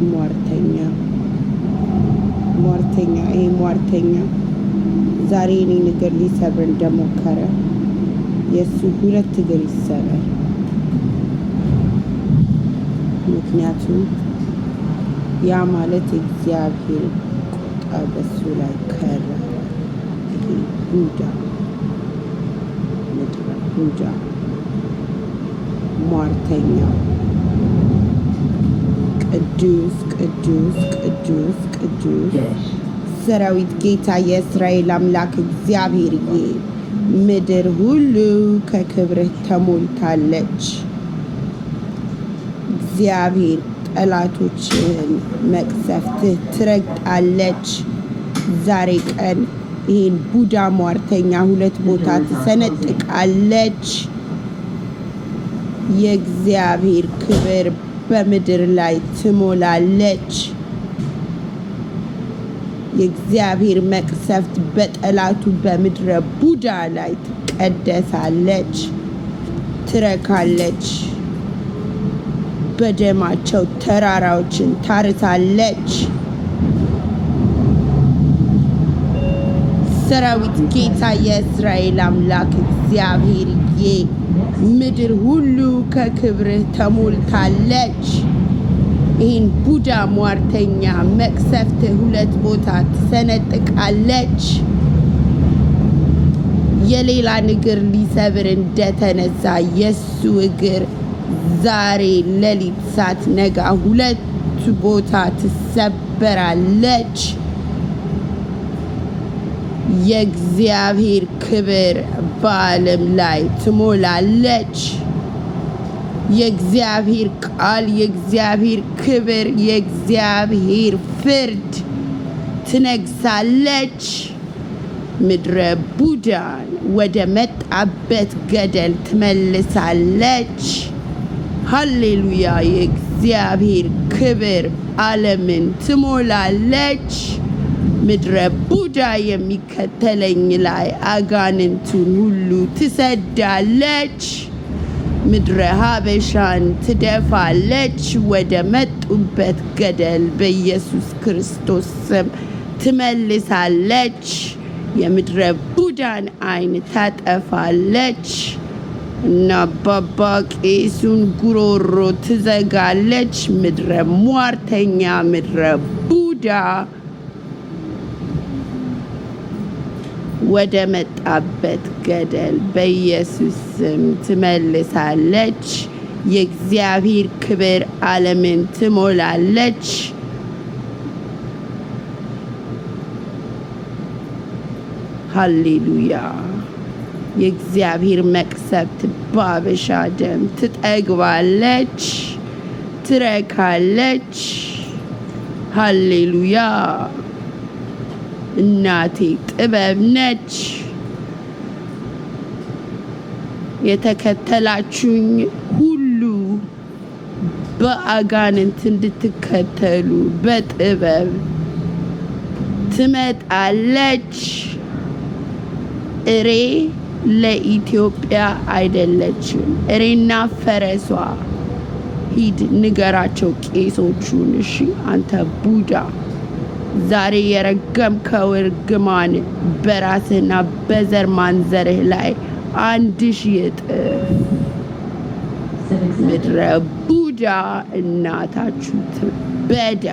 ሟርተኛ ይሄ ሟርተኛ ዛሬ እኔ ነገር ሊሰብር እንደሞከረ የእሱ ሁለት እግር ይሰበር። ምክንያቱም ያ ማለት እግዚአብሔር ቁጣ በሱ ላይ ከረረ። ይሄ ቡዳ ምድረ ቡዳ ሟርተኛ ቅዱስ ሰራዊት ጌታ የእስራኤል አምላክ እግዚአብሔርዬ ምድር ሁሉ ከክብርህ ተሞልታለች። እግዚአብሔር ጠላቶችህን መቅሰፍትህ ትረግጣለች። ዛሬ ቀን ይህን ቡዳ ሟርተኛ ሁለት ቦታ ትሰነጥቃለች። የእግዚአብሔር ክብር በምድር ላይ ትሞላለች። የእግዚአብሔር መቅሰፍት በጠላቱ በምድረ ቡዳ ላይ ትቀደሳለች፣ ትረካለች። በደማቸው ተራራዎችን ታርሳለች። ሰራዊት ጌታ የእስራኤል አምላክ እግዚአብሔርዬ ምድር ሁሉ ከክብርህ ተሞልታለች። ይህን ቡዳ ሟርተኛ መቅሰፍት ሁለት ቦታ ትሰነጥቃለች። የሌላን እግር ሊሰብር እንደተነሳ የሱ እግር ዛሬ ሌሊት ሳትነጋ ሁለት ቦታ ትሰበራለች። የእግዚአብሔር ክብር በዓለም ላይ ትሞላለች። የእግዚአብሔር ቃል፣ የእግዚአብሔር ክብር፣ የእግዚአብሔር ፍርድ ትነግሳለች። ምድረ ቡዳን ወደ መጣበት ገደል ትመልሳለች። ሃሌሉያ! የእግዚአብሔር ክብር ዓለምን ትሞላለች። ምድረ ቡዳ የሚከተለኝ ላይ አጋንንቱን ሁሉ ትሰዳለች። ምድረ ሀበሻን ትደፋለች። ወደ መጡበት ገደል በኢየሱስ ክርስቶስ ስም ትመልሳለች። የምድረ ቡዳን ዓይን ታጠፋለች እና አባባ ቄሱን ጉሮሮ ትዘጋለች። ምድረ ሟርተኛ ምድረ ቡዳ ወደ መጣበት ገደል በኢየሱስ ስም ትመልሳለች። የእግዚአብሔር ክብር ዓለምን ትሞላለች። ሃሌሉያ! የእግዚአብሔር መቅሰፍት በአበሻ ደም ትጠግባለች፣ ትረካለች። ሃሌሉያ! እናቴ ጥበብ ነች። የተከተላችሁኝ ሁሉ በአጋንንት እንድትከተሉ በጥበብ ትመጣለች። እሬ ለኢትዮጵያ አይደለችም። እሬና ፈረሷ ሂድ ንገራቸው ቄሶቹን። እሺ አንተ ቡዳ ዛሬ የረገምከው እርግማን በራስህና በዘር ማንዘርህ ላይ 1000 እጥፍ ምድረ ቡዳ እናታችሁ ትበዳ።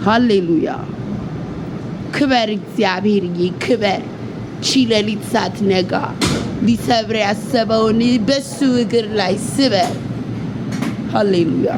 ሃሌሉያ! ክበር እግዚአብሔርዬ ክበር። ቺ ሌሊት ሳትነጋ ሊሰብር ያሰበውን በሱ እግር ላይ ስበር። ሃሌሉያ!